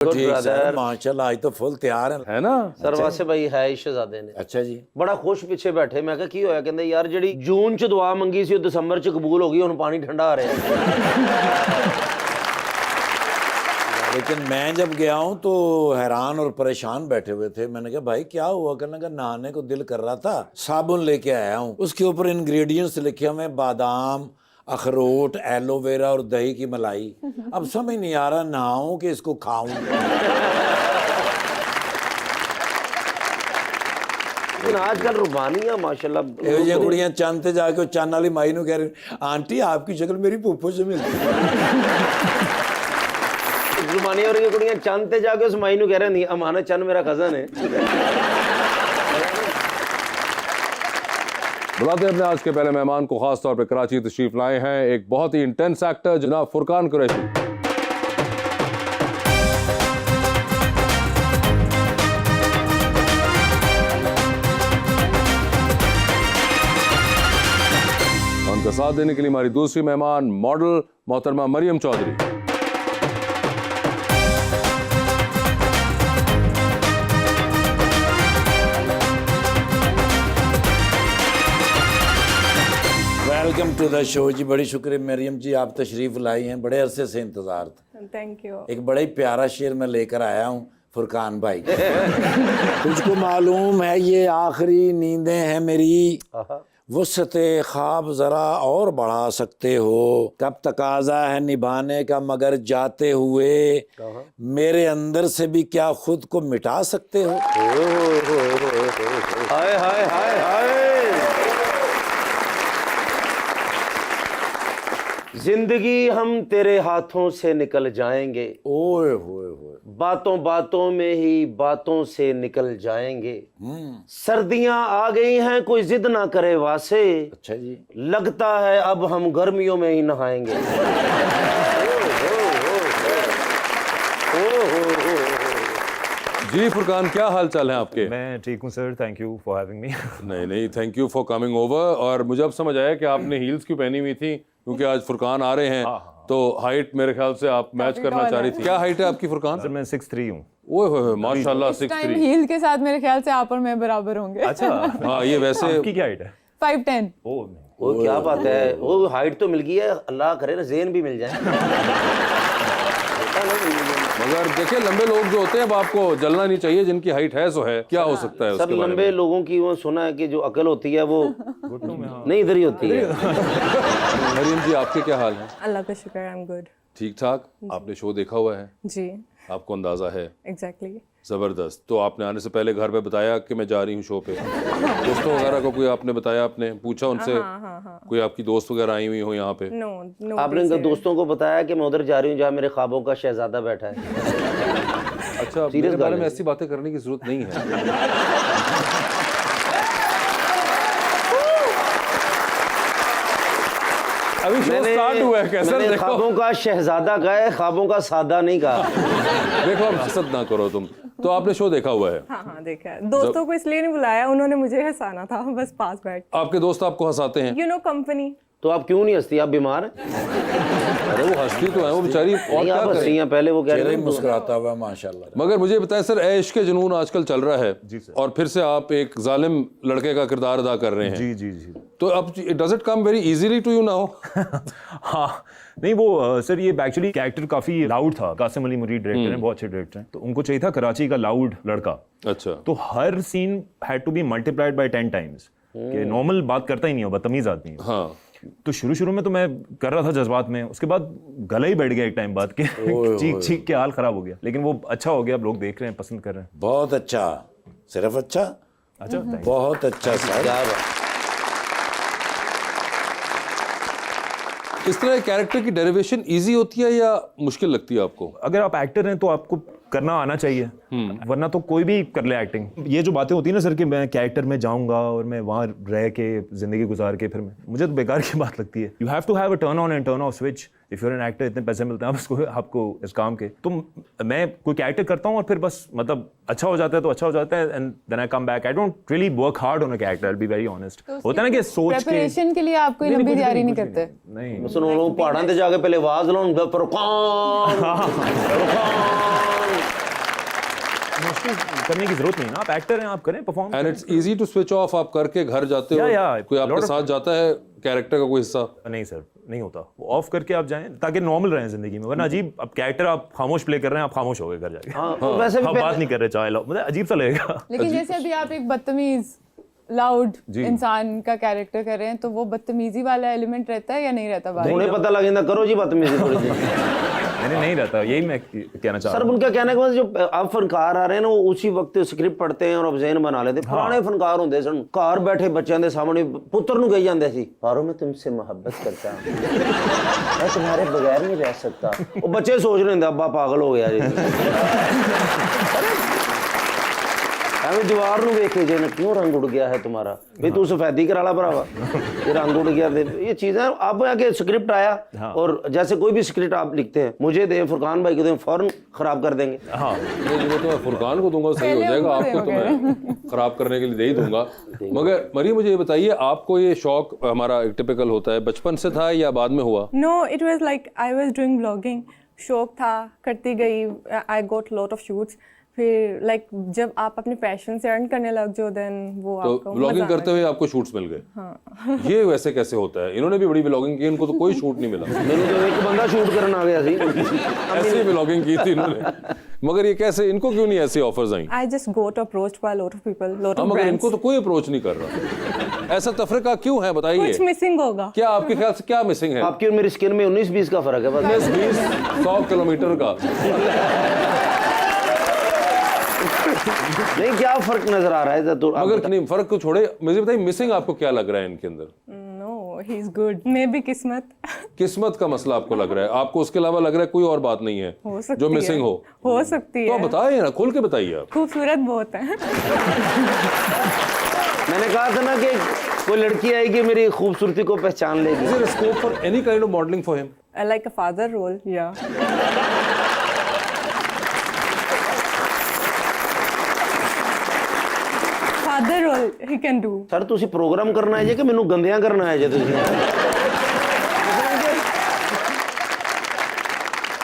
ठीक सर, माशाल्लाह आज तो फुल तैयार है ना सर वासे भाई है शहजादे ने अच्छा जी बड़ा खुश पिछे बैठे मैं की होया कहंदे यार जेडी जून च दुआ मंगी सी दिसंबर च कबूल हो गई हुन पानी ठंडा आ रहा है। लेकिन मैं जब गया हूँ तो हैरान और परेशान बैठे हुए थे। मैंने कहा भाई क्या हुआ? कहने का नहाने को दिल कर रहा था, साबुन लेके आया हूँ, उसके ऊपर इंग्रेडिएंट्स लिखे हुए बादाम, अखरोट, एलोवेरा और दही की मलाई। अब समझ नहीं आ रहा नहाऊं कि इसको खाऊं। लेकिन आजकल रुबानियां माशाल्लाह ये कुड़ियां चंद ते जाके चंद वाली माई नूं कह रही आंटी आपकी शक्ल मेरी फूफो से मिलती है। रुबानियां और ये कुड़ियां चंद ते जाके उस माई नूं कह रही अमाना चंद मेरा कजन है। बुलाते हैं अपने आज के पहले मेहमान को, खास तौर पे कराची तशरीफ लाए हैं एक बहुत ही इंटेंस एक्टर जनाब फुरकान कुरैशी। उनका साथ देने के लिए हमारी दूसरी मेहमान मॉडल मोहतरमा Mariam Chaudhary. Welcome to the show ji. बड़ी शुक्रिया मरियम जी, आप तशरीफ लाई हैं, बड़े अरसे से इंतजार था। Thank you. एक बड़ा ही प्यारा शेर मैं लेकर आया हूँ फुरकान भाई। तुझको मालूम है ये आखिरी नींदें हैं मेरी, वुसअते ख्वाब जरा और बढ़ा सकते हो, कब तकाजा है निभाने का मगर जाते हुए मेरे अंदर से भी क्या खुद को मिटा सकते हो। हाय हाय हाय हाय। जिंदगी हम तेरे हाथों से निकल जाएंगे, ओए होए होए, बातों बातों में ही बातों से निकल जाएंगे। सर्दियां आ गई हैं कोई जिद ना करे वासे, अच्छा जी, लगता है अब हम गर्मियों में ही नहाएंगे। जी फुरकान, क्या हाल चाल है आपके? मैं ठीक हूँ sir, thank you for having me. नहीं नहीं, thank you for coming over. और मुझे अब समझ आया कि आपने हील्स क्यों पहनी हुई थी, क्योंकि आज फुरकान आ रहे हैं। तो हाइट मेरे ख्याल से आप मैच करना चाह रही थी। क्या हाइट है आपकी फुरकान? सर मैं 6'3" हूँ। ओए होए माशाल्लाह, 6'3". हील के साथ मेरे ख्याल से आप और मैं बराबर होंगे। अच्छा हाँ, ये वैसे आपकी क्या हाइट है? 5'10". ओह वो क्या बात है, वो हाइट तो मिल गई है, अल्लाह करे ना ज़ेन भी मिल जाए। मगर देखिए लंबे लोग जो होते हैं अब आपको जलना नहीं चाहिए, जिनकी हाइट है सो है, क्या हो सकता है सर लंबे लोगों की वो सुना है कि जो अकल होती है वो नहीं इधर ही होती है। मरियम जी, आपके क्या हाल है? अल्लाह का शुक्र, आई एम गुड। ठीक ठाक। आपने शो देखा हुआ है? जी आपको अंदाजा है? एग्जैक्टली। जबरदस्त। तो आपने आने से पहले घर पे बताया कि मैं जा रही हूँ शो पे? दोस्तों वगैरह को कोई आपने बताया, आपने पूछा उनसे? कोई आपकी दोस्त वगैरह आई हुई हो यहाँ पे? No no. आपने उनके दोस्तों को बताया कि मैं उधर जा रही हूँ जहाँ मेरे ख्वाबों का शहजादा बैठा है? अच्छा, मेरे बारे में ऐसी बातें करने की जरूरत नहीं है। अभी शो स्टार्ट हुआ है, कैसे देखो। ख्वाबों का शहजादा कहा है, ख्वाबों का सादा नहीं कहा। देखो अब हसद ना करो तुम। तो आपने शो देखा हुआ है? हाँ हाँ देखा है। दोस्तों को इसलिए नहीं बुलाया, उन्होंने मुझे हंसाना था, बस पास बैठ। आपके दोस्त आपको हंसाते हैं? You know company. तो आप क्यों नहीं हंसती, आप बीमार हैं? अरे वो हंसती तो है वो बेचारी, और क्या आप हंसी हैं, पहले वो कह रही मुस्कुराता हुआ माशाल्लाह। मगर मुझे बताएं सर, ऐश के जुनून आजकल चल रहा है जी सर, और फिर से आप एक जालिम लड़के का किरदार अदा कर रहे हैं। जी जी जी। तो अब does it come very easily to you now? हाँ नहीं, वो सर ये एक्चुअली कैरेक्टर काफी लाउड था। कासिम अली मुरीद डायरेक्टर हैं, बहुत अच्छे डायरेक्टर हैं, तो उनको चाहिए था कराची का लाउड लड़का। अच्छा। तो हर scene had to be multiplied by 10 times, कि नॉर्मल बात करता ही नहीं हो, बदतमीज आदमी। हाँ। तो शुरू में तो मैं कर रहा था जज्बात में, उसके बाद गला ही बैठ गया एक टाइम बाद के चीख चीख के हाल खराब हो गया। लेकिन वो अच्छा हो गया, अब लोग देख रहे हैं, पसंद कर रहे हैं। बहुत अच्छा, सिर्फ अच्छा, अच्छा बहुत अच्छा सर। इस तरह कैरेक्टर की डेरिवेशन इजी होती है या मुश्किल लगती है आपको? अगर आप एक्टर हैं तो आपको करना आना चाहिए, वरना तो कोई भी कर ले एक्टिंग। ये जो बातें होती है ना सर कि मैं कैरेक्टर में जाऊंगा और मैं वहां रह के जिंदगी गुजार के फिर मुझे तो बेकार की बात लगती है। You have to have a turn on and turn off switch if you are an actor, इतने पैसे मिलते हैं आपको इस काम के, तो मैं कोई कैरेक्टर करता हूँ और फिर बस मतलब अच्छा हो जाता है तो अच्छा हो जाता है, and then I come back. I don't really work hard on a character, I will be very honest. होता है ना कि सोच के प्रिपरेशन के लिए आप कोई लंबी तैयारी नहीं करते? नहीं, सुनो लोग पहाड़ों ते जाके पहले आवाज लाऊं मुश्किल करने की जरूरत नहीं ना, आप एक्टर हैं, आप करें perform. And it's easy to switch off, आप करके घर जाते हो, Yeah, कोई आपके lot of- साथ जाता है कैरेक्टर का कोई हिस्सा? नहीं सर, नहीं होता, वो ऑफ करके आप जाएं ताकि नॉर्मल रहें जिंदगी में, वरना अजीब, अब कैरेक्टर आप खामोश प्ले कर रहे हैं, आप खामोश हो गए घर जाके। हाँ, वैसे भी आप बात नहीं कर रहे, चाहे लो, मतलब अजीब सा लगेगा। लेकिन जैसे अभी आप एक बदतमीज लाउड इंसान का कैरेक्टर कर रहे हैं, तो वो बदतमीजी वाला एलिमेंट रहता है या नहीं रहता? बात उन्हें पता लग जाता, करो जी बदतमीजी थोड़ी सी। नहीं रहता, यही मैं कहना चाह सर रहा हूँ। उनका कहने के बाद जो अब फनकार आ रहे हैं ना, वो उसी वक्त स्क्रिप्ट पढ़ते हैं और अब ज़हन बना लेते। पुराने फनकार होंगे सन, घर बैठे बच्चों के सामने पुत्र नूं कही जाते सी, पारो मैं तुमसे मोहब्बत करता हूं, मैं तुम्हारे बगैर नहीं रह सकता। वो बच्चे सोच रहे होंगे अब्बा पागल हो गया जी। ਐਵੇਂ ਦੀਵਾਰ ਨੂੰ ਵੇਖ ਕੇ ਜੇ क्यों रंग उड़ गया है तुम्हारा, भाई तू सफेदी करा ला भरावा, ये रंग उड़ गया। ये चीजें अब आगे स्क्रिप्ट आया और जैसे कोई भी स्क्रिप्ट आप लिखते हैं, मुझे दें, फुरकान भाई को दें, फौरन खराब कर देंगे। हाँ, वो तो मैं फुरकान को दूंगा, सही हो जाएगा, आपको तो मैं खराब करने के लिए दे ही दूंगा। मगर मरियम मुझे ये बताइए, आपको ये शौक हमारा एक टिपिकल होता है, बचपन से था या बाद में हुआ? No, it was like I was doing vlogging. शौक था, करती गई। I got lot of shoots. फिर लाइक जब आप अपने पैशन से अर्न करने लग जाओ, देन वो तो आपको व्लॉगिंग करते हुए आपको शूट्स मिल गए? हाँ। ये वैसे कैसे होता है? इन्होंने भी बड़ी व्लॉगिंग की, इनको तो कोई शूट नहीं मिला। मैंने तो एक बंदा शूट करने आ गया सी, ऐसी व्लॉगिंग की थी इन्होंने, मगर ये कैसे, इनको क्यों नहीं ऐसी offers I? I just got approached by a lot of people, lot हाँ, of मगर brands. इनको तो कोई अप्रोच नहीं कर रहा। ऐसा तफरीका क्यों है, बताइए? कुछ मिसिंग होगा। क्या आपके ख्याल से क्या मिसिंग है? आपकी और मेरी स्किन में 19-20 का फर्क है बस। 20 100 किलोमीटर का। नहीं, क्या फर्क नजर आ रहा है? तो मगर नहीं, फर्क को छोड़े, मुझे बताइए मिसिंग आपको क्या लग रहा है इनके अंदर? No, he's good. मे भी किस्मत। किस्मत का मसला आपको लग रहा है? आपको उसके अलावा लग रहा है कोई और बात नहीं है हो सकती जो है। मिसिंग हो सकती तो है। आप बताइए ना, खोल के बताइए आप। खूबसूरत बहुत है। मैंने कहा था ना कि कोई लड़की आएगी मेरी खूबसूरती को पहचान लेगी। Is there a scope for any kind of modeling for him? I like a father role, yeah. Father role he can do. Sir ਤੁਸੀਂ ਪ੍ਰੋਗਰਾਮ ਕਰਨਾ ਹੈ ਜੇ ਕਿ ਮੈਨੂੰ ਗੰਦਿਆਂ ਕਰਨਾ ਹੈ ਜੇ ਤੁਸੀਂ?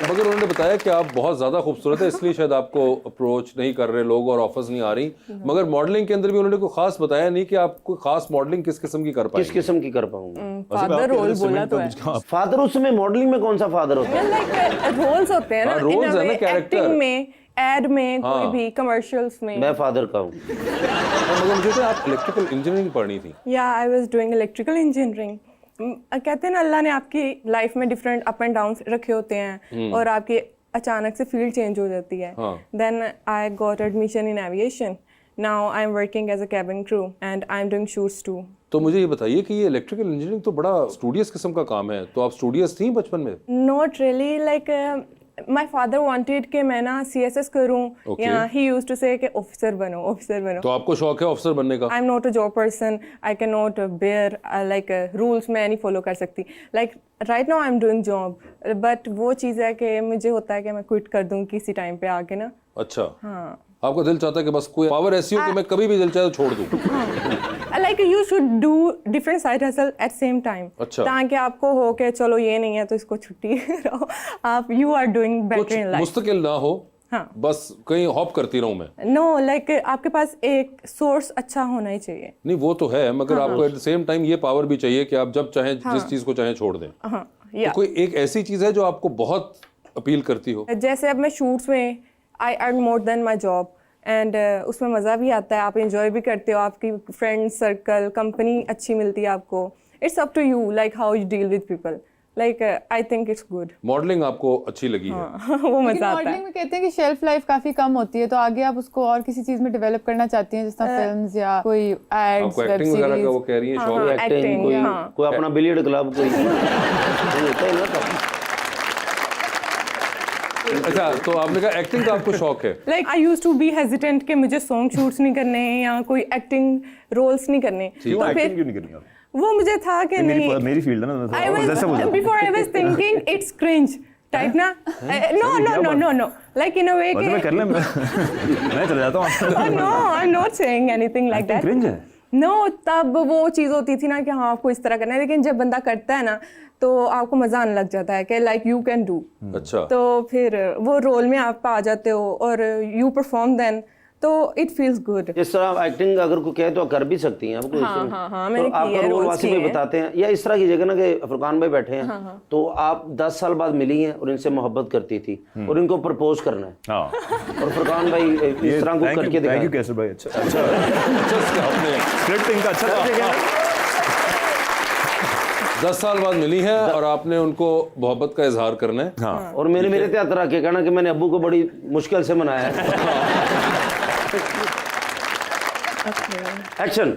मगर उन्होंने बताया कि आप बहुत ज्यादा खूबसूरत है, इसलिए शायद आपको अप्रोच नहीं कर रहे लोग और ऑफर्स नहीं आ रही। मगर मॉडलिंग के अंदर भी उन्होंने कोई खास बताया नहीं कि आप कोई खास मॉडलिंग किस किस्म की कर किस पाएंगे। किस्म की कर पाऊंगा? Father role बोला तो है। फादर, उसमें मॉडलिंग में कौन सा फादर होता है? Like roles होते हैं ना, हाँ, roles in a है ना, way, character। acting में, एड में, हाँ। कोई भी कमर्शियल्स में। मैं फादर का हूँ। मगर मुझे तो आप इलेक्ट्रिकल इंजीनियरिंग पढ़नी थी। या I was doing electrical engineering. कहते हैं ना, अल्लाह ने आपकी लाइफ में डिफरेंट अप एंड डाउन रखे होते हैं और आपकी अचानक से फील्ड चेंज हो जाती है। Then I got admission in aviation. Now I am working as a cabin crew and I am doing shoots too. तो मुझे ये बताइए कि ये इलेक्ट्रिकल इंजीनियरिंग तो बड़ा स्टूडियस किस्म का काम है, तो आप स्टूडियस थी बचपन में? Not really, like my father wanted कि मैं ना सीएसएस करूं, या ही यूज्ड टू से कि ऑफिसर बनो, ऑफिसर बनो। तो आपको शौक है ऑफिसर बनने का? I am not a job person, I can not bear like rules मैं नहीं फॉलो कर सकती। Like right now I am doing job, but वो चीज़ है कि मुझे होता है कि मैं क्विट कर दूं किसी टाइम पे आके ना। अच्छा, हाँ। आपका दिल चाहता है कि बस कोई पावर ऐसी हो कि मैं कभी भी दिल चाहे तो छोड़ दूं। Like you should do different side hustle at same time. अच्छा। ताकि आपको हो कि चलो ये नहीं है तो इसको छुट्टी करो, आप यू आर डूइंग कुछ बेटर इन लाइफ। मुस्तकिल ना हो, हाँ। बस कहीं हॉप करती रहूं मैं। नो, लाइक आपके पास एक सोर्स अच्छा होना ही चाहिए। नहीं वो तो है, मगर आपको एट द सेम टाइम ये पावर भी चाहिए कि आप जब चाहें जिस चीज को चाहें छोड़ दें। हाँ, तो कोई एक ऐसी चीज है जो आपको बहुत अपील करती हो? जैसे अब मैं शूट्स में I earn more than my job and उसमें मज़ा भी आता है, आप इंजॉय भी करते हो, आपकी फ्रेंड सर्कल कंपनी अच्छी मिलती है आपको। It's up to you like how you deal with people. Like I think it's good. Modelling आपको अच्छी लगी है? वो मज़ा आता मॉडलिंग है। में कहते हैं कि शेल्फ लाइफ काफी कम होती है, तो आगे आप उसको और किसी चीज में डेवलप करना चाहती हैं, जिस तरह फिल्म्स या कोई एड्स, आपको वेब एक्टिंग वगैरह का सीरीज। वो कह रही है शौक? हाँ, एक्टिंग, acting, कोई हाँ। कोई अपना बिलियर्ड क्लब, कोई होता है ना। अच्छा, तो आपने कहा एक्टिंग का आपको शौक है? Like I used to be hesitant कि मुझे सॉन्ग शूट्स नहीं करने या कोई एक्टिंग रोल्स नहीं करने। क्यों तो एक्टिंग फिर क्यों नहीं करनी आप? वो मुझे था कि नहीं, मेरी फील्ड है ना, I जैसे was बोलो। before I was thinking it's cringe type ना, no, like in a way वैसे मैं कि कर ले, मैं चला जाता हूँ। no, I'm not saying anything like that. Cringe है। नो तब वो चीज़ होती थी ना कि हाँ आपको इस तरह करना है, लेकिन जब बंदा करता है ना तो आपको मजा आने लग जाता है कि लाइक यू कैन डू। अच्छा, तो फिर वो रोल में आप आ जाते हो और यू परफॉर्म देन, तो इट फील्स गुड। इस तरह आप एक्टिंग अगर कोई कहे तो कर भी सकती हैं आपको। हाँ, मैंने तो की है, आपका रोल roles वासी किए भाई हैं। बताते हैं, या इस तरह की जगह ना कि फुरकान भाई बैठे हैं, तो आप 10 साल बाद मिली हैं और इनसे मोहब्बत करती थी और इनको प्रपोज करना है, हाँ, और फुरकान भाई इस तरह को करके थैंक यू दिखाया। कैसर भाई, अच्छा आपने स्क्रिप्ट इनका अच्छा था। 10 साल बाद मिली है और आपने उनको मोहब्बत का इजहार करना है। हाँ, और मैंने मेरे त्याग रख के कहना कि मैंने अब्बू को बड़ी मुश्किल से मनाया है। एक्शन।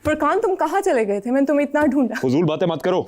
फुरकान तुम कहाँ चले गए थे, मैंने तुम्हें इतना ढूंढा। फजूल बातें मत करो।